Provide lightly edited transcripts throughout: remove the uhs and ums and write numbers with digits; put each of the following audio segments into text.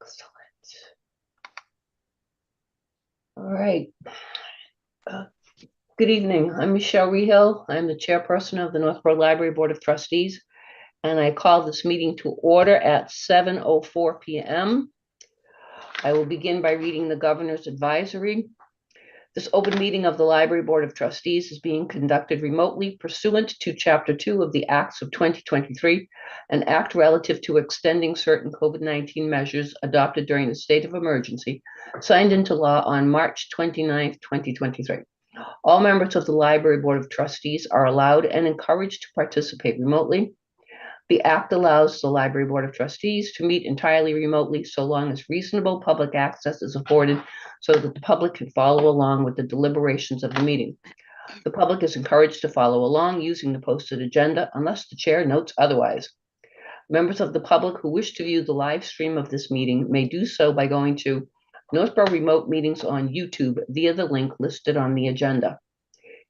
Excellent. All right. Good evening. I'm Michelle Rehill. I'm the chairperson of the Northborough Library Board of Trustees, and I call this meeting to order at 7:04 p.m. I will begin by reading the governor's advisory. This open meeting of the Library Board of Trustees is being conducted remotely pursuant to Chapter 2 of the Acts of 2023, an act relative to extending certain COVID-19 measures adopted during the state of emergency, signed into law on March 29, 2023. All members of the Library Board of Trustees are allowed and encouraged to participate remotely. The act allows the Library Board of Trustees to meet entirely remotely so long as reasonable public access is afforded so that the public can follow along with the deliberations of the meeting. The public is encouraged to follow along using the posted agenda unless the chair notes otherwise. Members of the public who wish to view the live stream of this meeting may do so by going to Northborough Remote Meetings on YouTube via the link listed on the agenda.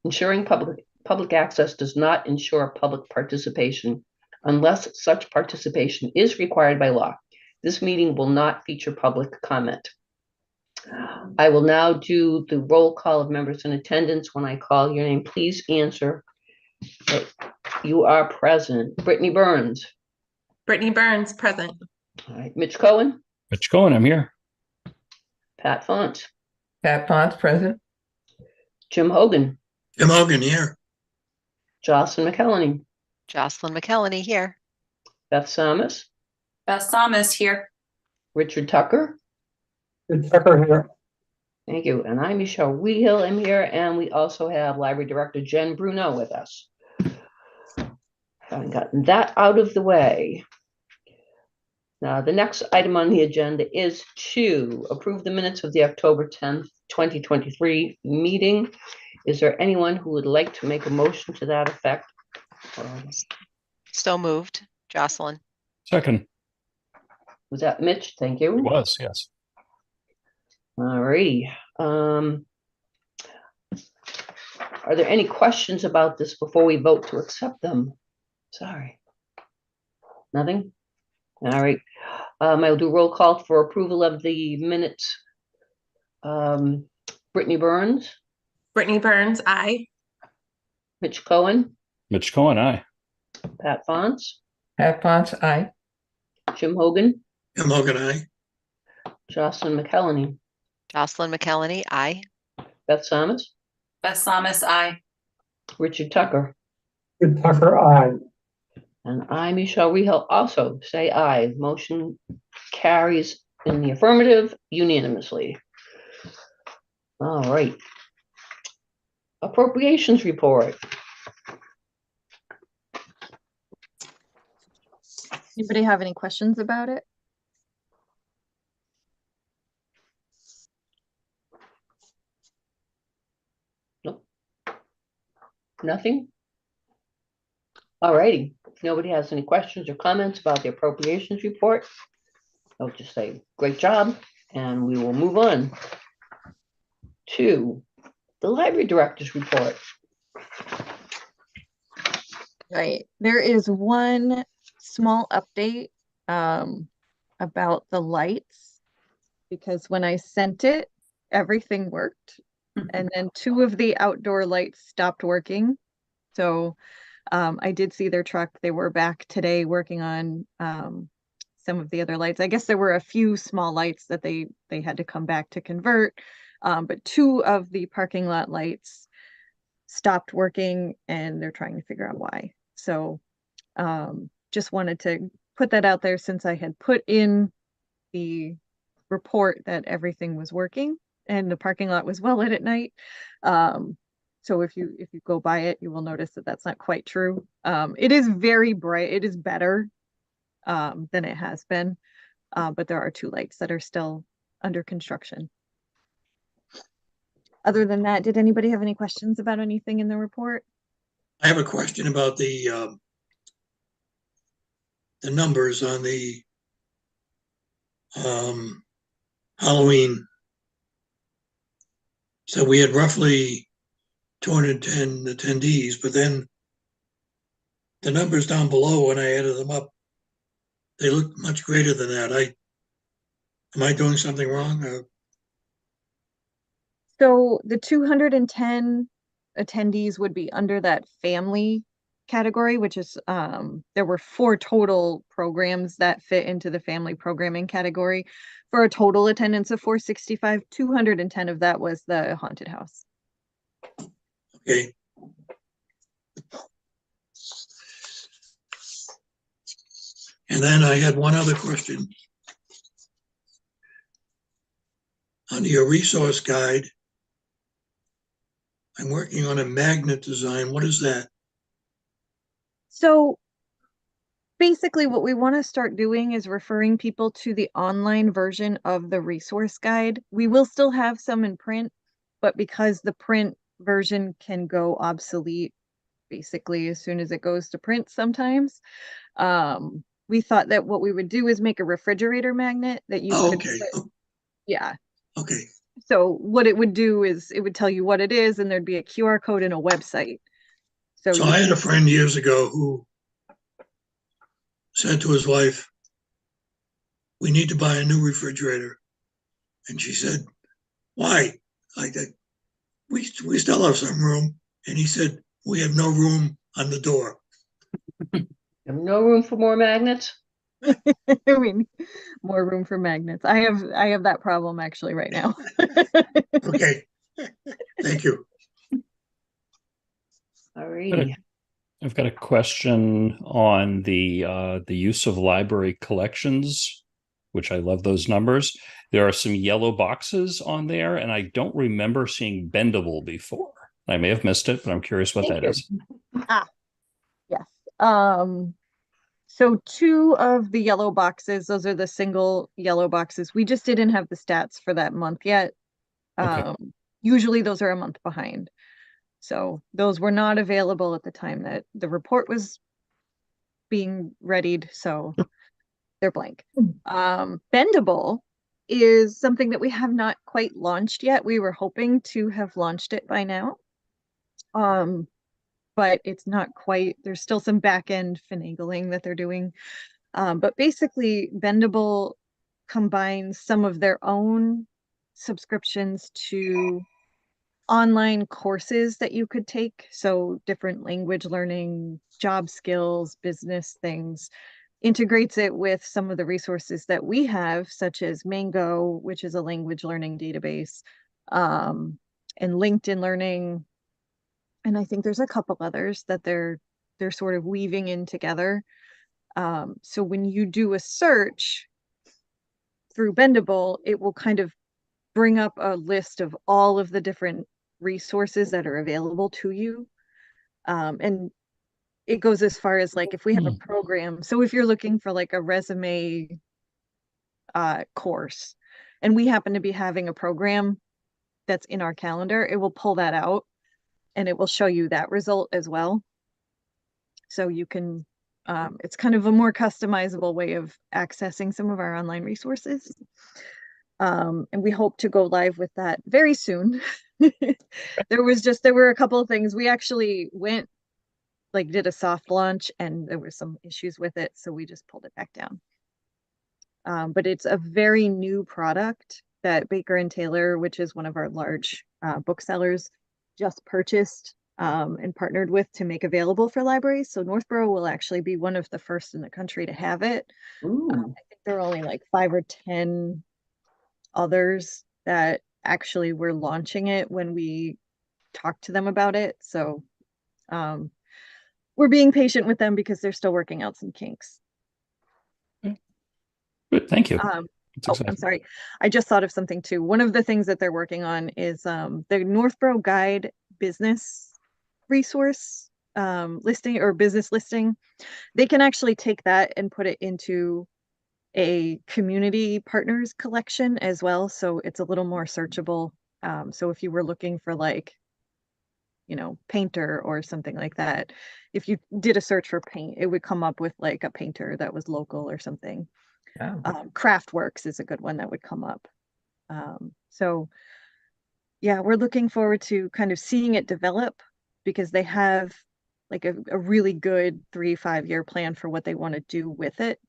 Ensuring public access does not ensure public participation unless such participation is required by law. This meeting will not feature public comment. I will now do the roll call of members in attendance. When I call your name, please answer that you are present. Brittany Burns. Brittany Burns, present. All right. Mitch Cohen. Mitch Cohen, I'm here. Pat Font. Pat Font, present. Jim Hogan. Jim Hogan here. Jocelyn McElhenney. Jocelyn McElhenney here. Beth Samus. Beth Samus here. Richard Tucker. Richard Tucker here. Thank you. And I'm Michelle Rehill. I'm here. And we also have Library Director Jen Bruno with us. Having gotten that out of the way. Now, the next item on the agenda is to approve the minutes of the October 10th, 2023 meeting. Is there anyone who would like to make a motion to that effect? So moved. Jocelyn. Second. Was that Mitch? Thank you. It was, yes. All righty. Are there any questions about this before we vote to accept them? Sorry. Nothing? All right. I'll do roll call for approval of the minutes. Brittany Burns. Brittany Burns, aye. Mitch Cohen. Mitch Cohen, aye. Pat Fonts. Pat Font, aye. Jim Hogan. Jim Hogan, aye. Jocelyn McElhenney. Jocelyn McElhenney, aye. Beth Samus. Beth Samus, aye. Richard Tucker. Richard Tucker, aye. And I, Michelle Rehill, also say aye. Motion carries in the affirmative unanimously. All right. Appropriations report. Anybody have any questions about it? Nope. Nothing? All righty. If nobody has any questions or comments about the appropriations report, I'll just say great job, and we will move on to the library director's report. Right. There is one small update about the lights, because when I sent it, everything worked. And then two of the outdoor lights stopped working. So I did see their truck. They were back today working on some of the other lights. I guess there were a few small lights that they had to come back to convert. But two of the parking lot lights stopped working, and they're trying to figure out why. So just wanted to put that out there, since I had put in the report that everything was working and the parking lot was well lit at night. So if you go by it, you will notice that that's not quite true. It is very bright. It is better than it has been. But there are two lights that are still under construction. Other than that, did anybody have any questions about anything in the report? I have a question about the numbers on the Halloween. So we had roughly 210 attendees, but then the numbers down below, when I added them up, they look much greater than that. Am I doing something wrong? So the 210 attendees would be under that family category, which is, there were 4 total programs that fit into the family programming category for a total attendance of 465. 210 of that was the haunted house. Okay. And then I had one other question. On your resource guide, I'm working on a magnet design. What is that? So basically what we want to start doing is referring people to the online version of the resource guide. We will still have some in print, but because the print version can go obsolete basically as soon as it goes to print sometimes, we thought that what we would do is make a refrigerator magnet that you Oh, could okay. put, yeah. Okay. So what it would do is it would tell you what it is, and there'd be a QR code and a website. So So you I had can, a friend years ago who said to his wife, "We need to buy a new refrigerator." And she said, "Why?" I said, we still have some room. And he said, "We have no room on the door." Have no room for more magnets? I mean, more room for magnets. I have that problem actually right now. Okay. Thank you. Alrighty. I've got a question on the use of library collections, which I love those numbers. There are some yellow boxes on there, and I don't remember seeing bendable before. I may have missed it, but I'm curious what Thank that you. is. Ah, yes. So 2 of the yellow boxes, those are the single yellow boxes. We just didn't have the stats for that month yet. Okay. Usually those are a month behind. So those were not available at the time that the report was being readied, so they're blank. Bendable is something that we have not quite launched yet. We were hoping to have launched it by now. But it's not quite, there's still some back end finagling that they're doing. But basically, Bendable combines some of their own subscriptions to online courses that you could take. So different language learning, job skills, business things, integrates it with some of the resources that we have, such as Mango, which is a language learning database, and LinkedIn Learning. And I think there's a couple others that they're sort of weaving in together. So when you do a search through Bendable, it will kind of bring up a list of all of the different resources that are available to you. And it goes as far as like if we have a program. So if you're looking for like a resume course, and we happen to be having a program that's in our calendar, it will pull that out and it will show you that result as well. So you can, it's kind of a more customizable way of accessing some of our online resources. And we hope to go live with that very soon. There were a couple of things. We actually did a soft launch and there were some issues with it. So we just pulled it back down. But it's a very new product that Baker and Taylor, which is one of our large booksellers, just purchased and partnered with to make available for libraries. So Northborough will actually be one of the first in the country to have it. I Ooh, think there are only like 5 or 10 others that actually were launching it when we talked to them about it. So we're being patient with them because they're still working out some kinks. Good. Thank you. Um, That's oh, I'm exciting. sorry. I just thought of something too. One of the things that they're working on is the Northborough Guide business resource listing or business listing. They can actually take that and put it into a community partners collection as well. So it's a little more searchable. So if you were looking for like, painter or something like that, if you did a search for paint, it would come up with like a painter that was local or something. Yeah. Craftworks is a good one that would come up. So yeah, we're looking forward to kind of seeing it develop because they have like a really good 3-5 year plan for what they want to do with it.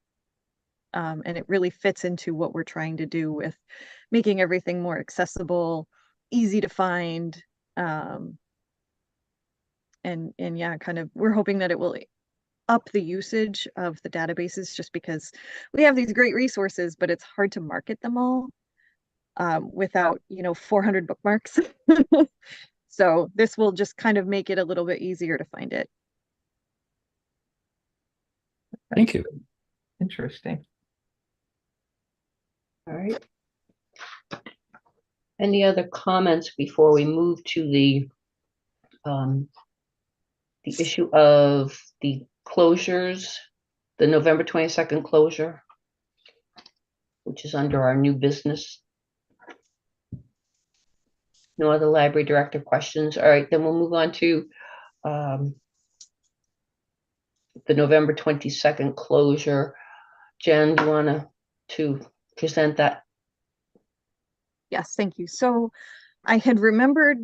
And it really fits into what we're trying to do with making everything more accessible, easy to find. And yeah, kind of, we're hoping that it will up the usage of the databases just because we have these great resources, but it's hard to market them all without, 400 bookmarks. So this will just kind of make it a little bit easier to find it. Thank you. Interesting. All right. Any other comments before we move to the issue of the closures, the November 22nd closure, which is under our new business? No other library director questions. All right, then we'll move on to the November 22nd closure. Jen, do you want to present that? Yes, thank you. So I had remembered,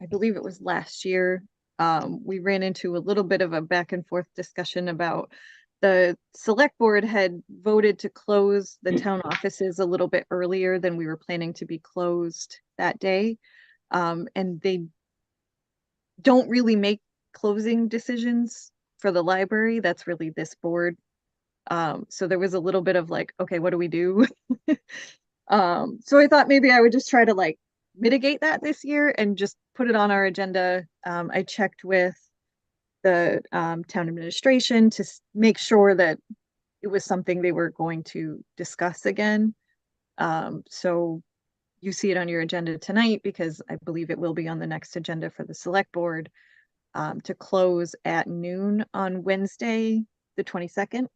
I believe it was last year, we ran into a little bit of a back and forth discussion about the select board had voted to close the town offices a little bit earlier than we were planning to be closed that day. And they don't really make closing decisions for the library. That's really this board. So there was a little bit of like, okay, what do we do? So I thought maybe I would just try to like mitigate that this year and just put it on our agenda. I checked with the town administration to make sure that it was something they were going to discuss again. So you see it on your agenda tonight because I believe it will be on the next agenda for the select board to close at noon on Wednesday, the 22nd.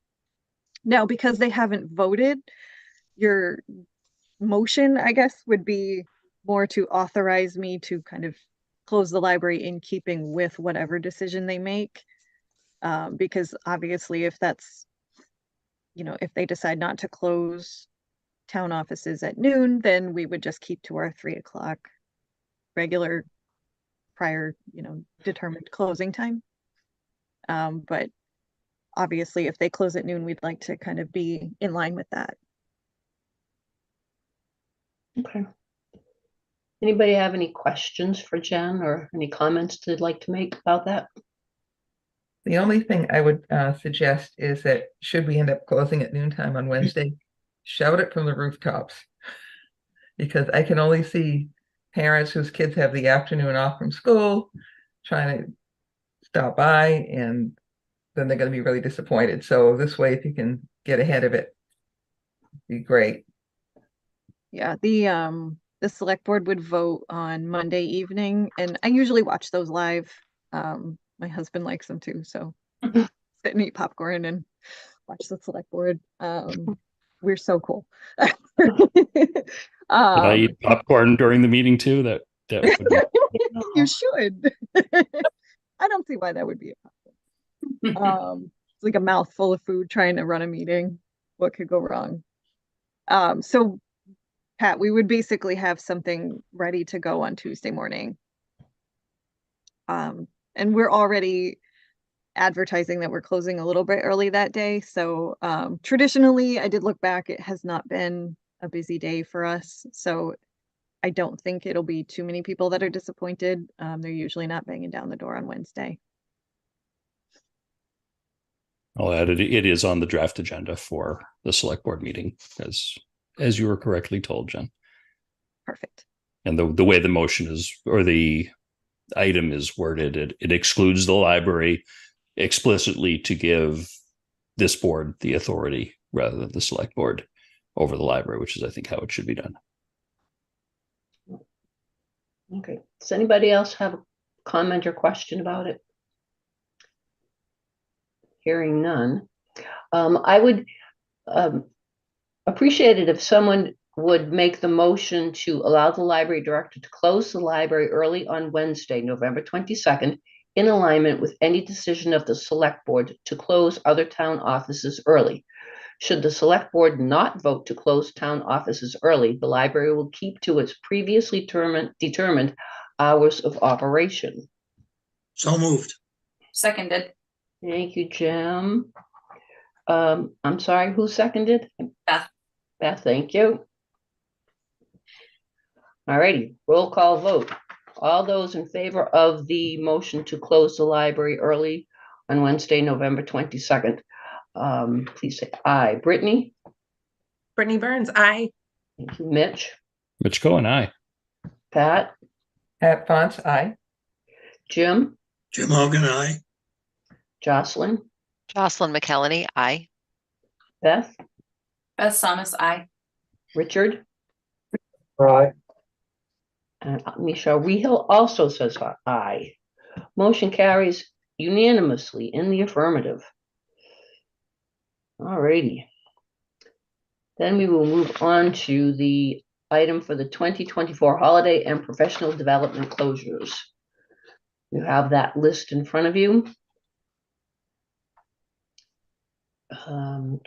Now, because they haven't voted, your motion, I guess, would be more to authorize me to kind of close the library in keeping with whatever decision they make. Because obviously if that's, if they decide not to close town offices at noon, then we would just keep to our 3 o'clock regular prior, determined closing time. But obviously if they close at noon, we'd like to kind of be in line with that. Okay. Anybody have any questions for Jen or any comments they'd like to make about that? The only thing I would suggest is that should we end up closing at noontime on Wednesday, shout it from the rooftops. Because I can only see parents whose kids have the afternoon off from school trying to stop by, and then they're going to be really disappointed. So this way, if you can get ahead of it, it'd be great. Yeah, the select board would vote on Monday evening, and I usually watch those live. My husband likes them too, so sit and eat popcorn and watch the select board. We're so cool. Did I eat popcorn during the meeting too? That would be... You should. I don't see why that would be a problem. It's like a mouthful of food trying to run a meeting. What could go wrong? So Pat, we would basically have something ready to go on Tuesday morning. And we're already advertising that we're closing a little bit early that day. So traditionally, I did look back, it has not been a busy day for us. So I don't think it'll be too many people that are disappointed. They're usually not banging down the door on Wednesday. I'll add it. It is on the draft agenda for the select board meeting, as you were correctly told, Jen. Perfect. And the way the motion is, or the item is worded, it excludes the library explicitly to give this board the authority rather than the select board over the library, which is, I think, how it should be done. Okay. Does anybody else have a comment or question about it? Hearing none. I would appreciate it if someone would make the motion to allow the library director to close the library early on Wednesday, November 22nd, in alignment with any decision of the select board to close other town offices early. Should the select board not vote to close town offices early, the library will keep to its previously determined hours of operation. So moved. Seconded. Thank you, Jim. I'm sorry, who seconded? Beth. Beth, thank you. All righty, roll call vote. All those in favor of the motion to close the library early on Wednesday, November 22nd, please say aye. Brittany? Brittany Burns, aye. Thank you. Mitch? Mitch Cohen, aye. Pat? Pat Fonts, aye. Jim? Jim Hogan, aye. Jocelyn? Jocelyn McKelney, aye. Beth? Beth Thomas, aye. Richard? Aye. And Michelle Rehill also says aye. Motion carries unanimously in the affirmative. All righty. Then we will move on to the item for the 2024 holiday and professional development closures. You have that list in front of you. And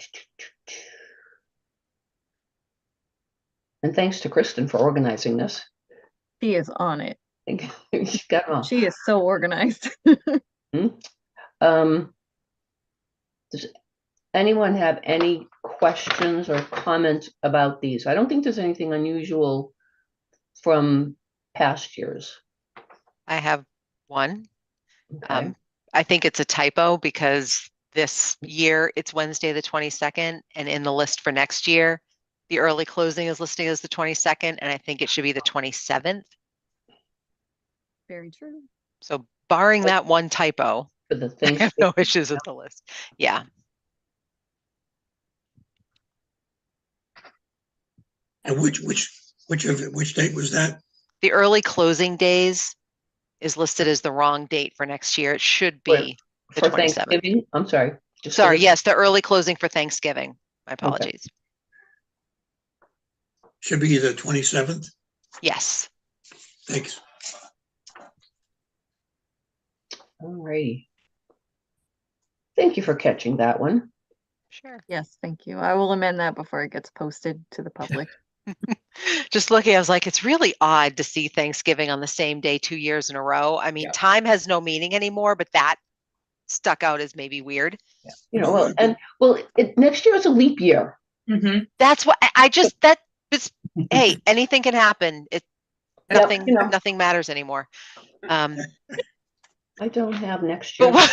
thanks to Kristen for organizing this. She is on it. She got them all. She is so organized. Does anyone have any questions or comments about these? I don't think there's anything unusual from past years. I have one. Okay. I think it's a typo because this year it's Wednesday, the 22nd, and in the list for next year, the early closing is listed as the 22nd, and I think it should be the 27th. Very true. So barring that one typo, For the I things. have no issues with the list. Yeah. And which date was that? The early closing days is listed as the wrong date for next year. It should be the For 27th. Thanksgiving? I'm sorry. Just Sorry, for the- yes, the early closing for Thanksgiving. My apologies. Should be the 27th. Yes. Thanks. All righty. Thank you for catching that one. Sure. Yes, thank you. I will amend that before it gets posted to the public. Just looking, I was like, it's really odd to see Thanksgiving on the same day 2 years in a row. I mean, Yeah. time has no meaning anymore, but that stuck out as maybe weird. You know, next year is a leap year. That's what I just, that is, hey, anything can happen. It, Yep, nothing, you know. nothing matters anymore. I don't have next But year. what,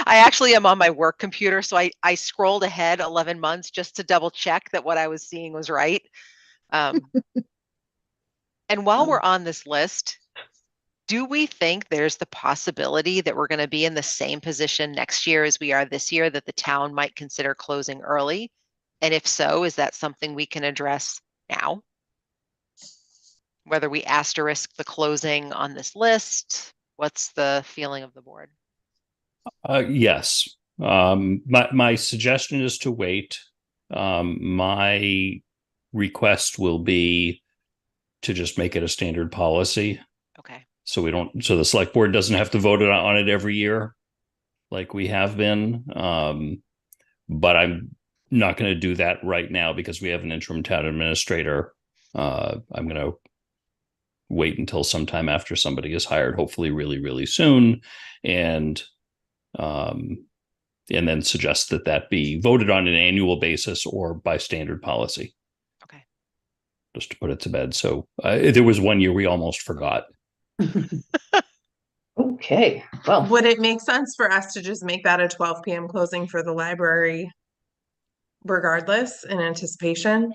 I actually am on my work computer, so I scrolled ahead 11 months just to double check that what I was seeing was right. And while we're on this list, do we think there's the possibility that we're going to be in the same position next year as we are this year, that the town might consider closing early? And if so, is that something we can address now? Whether we asterisk the closing on this list, what's the feeling of the board? Yes. My suggestion is to wait. My request will be to just make it a standard policy. Okay. So the select board doesn't have to vote on it every year like we have been. But I'm not going to do that right now because we have an interim town administrator. I'm going to wait until sometime after somebody is hired, hopefully really, really soon. And then suggest that be voted on an annual basis or by standard policy. Okay. Just to put it to bed. So there was 1 year we almost forgot. Okay, well, Would it make sense for us to just make that a 12 p.m. closing for the library regardless in anticipation?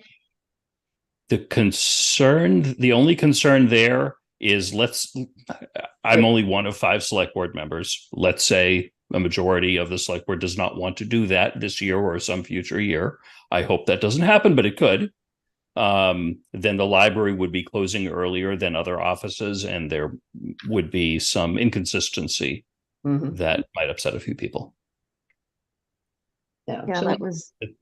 The only concern there is I'm only one of 5 select board members. Let's say a majority of the select board does not want to do that this year or some future year. I hope that doesn't happen, but it could. Then the library would be closing earlier than other offices, and there would be some inconsistency that might upset a few people. yeah. Yeah, So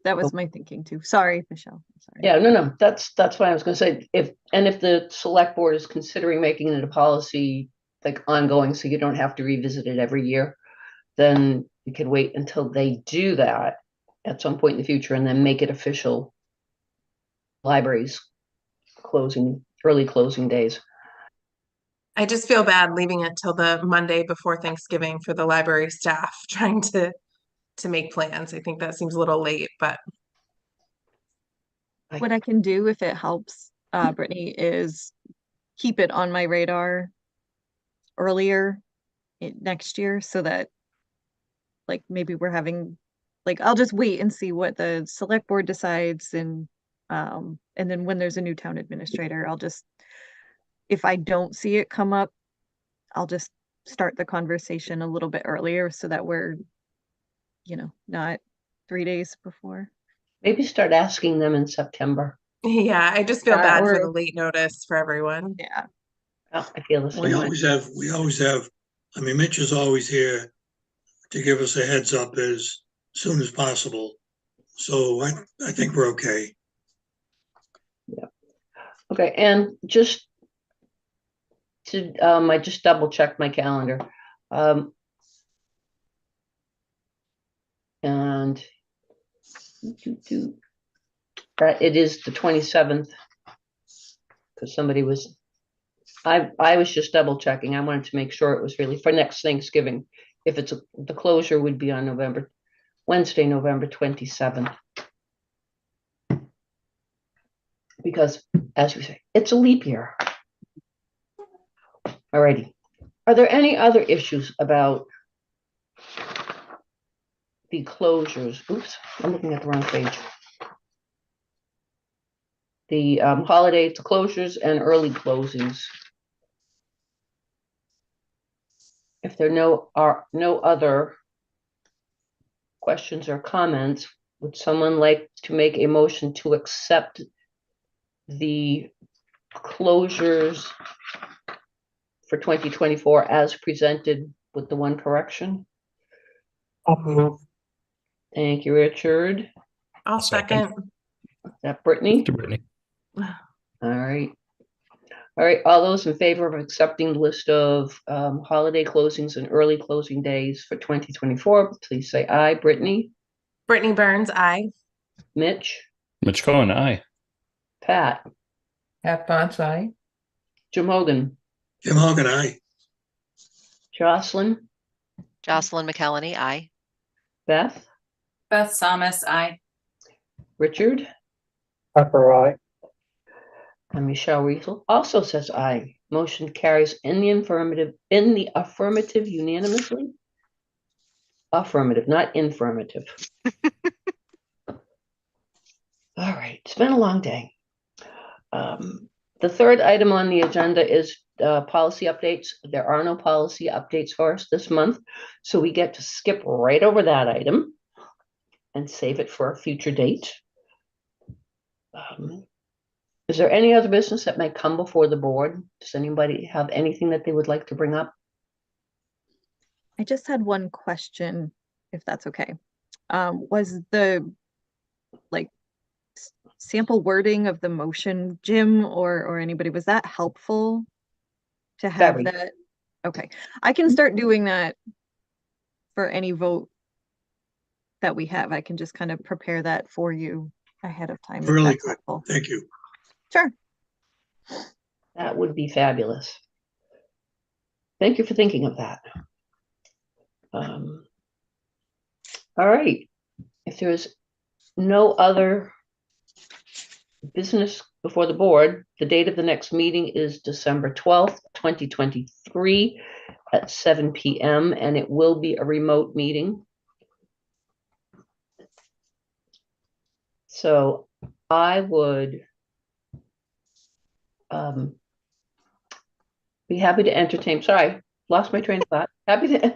that was my thinking too. Sorry, Michelle. I'm sorry. yeah, no, that's what I was going to say. If the select board is considering making it a policy like ongoing, so you don't have to revisit it every year, then you could wait until they do that at some point in the future and then make it official. Libraries early closing days. I just feel bad leaving it till the Monday before Thanksgiving for the library staff trying to to make plans. I think that seems a little late, but What I can do if it helps, Brittany, is keep it on my radar earlier next year so that like maybe we're having like I'll just wait and see what the select board decides and then when there's a new town administrator, I'll just if I don't see it come up, I'll just start the conversation a little bit earlier so that we're, not 3 days before. Maybe start asking them in September. yeah, I just feel Yeah, bad for or- the late notice for everyone. Yeah. Oh, I feel the same We way. always have, I mean, Mitch is always here to give us a heads up as soon as possible. So I think we're okay. Okay, and just to, I just double checked my calendar. And that it is the 27th. Because somebody was, I was just double checking. I wanted to make sure it was really for next Thanksgiving. If it's, the closure would be on Wednesday, November 27th. Because, as we say, it's a leap year. Alrighty. Are there any other issues about the closures? Oops, I'm looking at the wrong page. The holiday closures and early closings. If there are no other questions or comments, would someone like to make a motion to accept the closures for 2024 as presented with the one correction? Thank you, Richard. I'll second. That Brittany? To Brittany. All right. All right, all those in favor of accepting the list of holiday closings and early closing days for 2024, please say aye. Brittany? Brittany Burns, aye. Mitch? Mitch Cohen, aye. Pat? Pat Bonsai. Jim Hogan? Jim Hogan, aye. Jocelyn? Jocelyn McElhenney, aye. Beth? Beth Samus, aye. Richard? Pepper, aye. And Michelle Riesel also says aye. Motion carries in the affirmative unanimously. Affirmative, not infirmative. All right, it's been a long day. The third item on the agenda is policy updates. There are no policy updates for us this month, so we get to skip right over that item and save it for a future date. Is there any other business that may come before the board? Does anybody have anything that they would like to bring up? I just had one question, if that's okay. Was the like sample wording of the motion, Jim or anybody, was that helpful to have Very. that? Okay, I can start doing that for any vote that we have. I can just kind of prepare that for you ahead of time. if Really that's good. helpful. Thank you. Sure. That would be fabulous. Thank you for thinking of that. All right. If there is no other business before the board, the date of the next meeting is December 12th, 2023 at 7 p.m. and it will be a remote meeting. So I would be happy to entertain. Sorry, lost my train of thought. Happy to.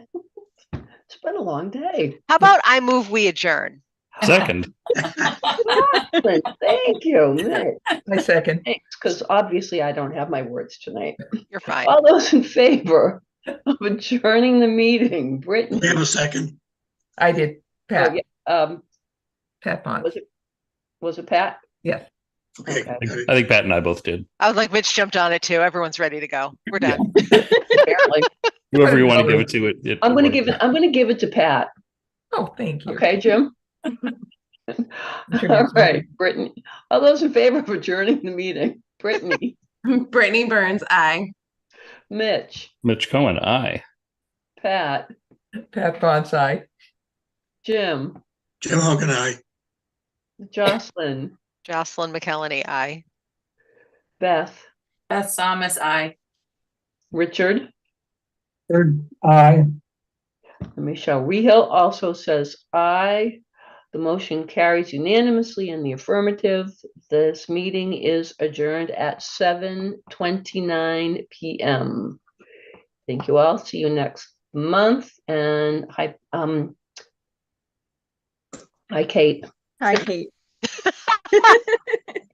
It's been a long day. How about I move we adjourn? Second. Thank you, Mitch. My second. Thanks, because obviously I don't have my words tonight. You're fine. All those in favor of adjourning the meeting, Brittany? We have a second. I did. Pat. Oh, yeah. Pat Bons. Was it Pat? Yes. Okay. Okay. got it. I think Pat and I both did. I was like, Mitch jumped on it too. Everyone's ready to go. We're done. Apparently. Whoever you want to give it to, it I'm going to give it to Pat. Oh, thank you. Okay, Jim? All right, Brittany. All those in favor of adjourning the meeting? Brittany? Brittany Burns, aye. Mitch? Mitch Cohen, aye. Pat? Pat Bonsai. Jim, Jim Hogan, aye. Jocelyn, Jocelyn McKelney, aye. Beth, Beth Thomas, I. Richard, Richard, aye. and Michelle Rehill also says aye. The motion carries unanimously in the affirmative. This meeting is adjourned at 7:29 p.m. Thank you all. See you next month. And hi, Kate. Hi, Kate.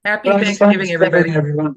Happy Well, Thanksgiving, everybody. Everyone.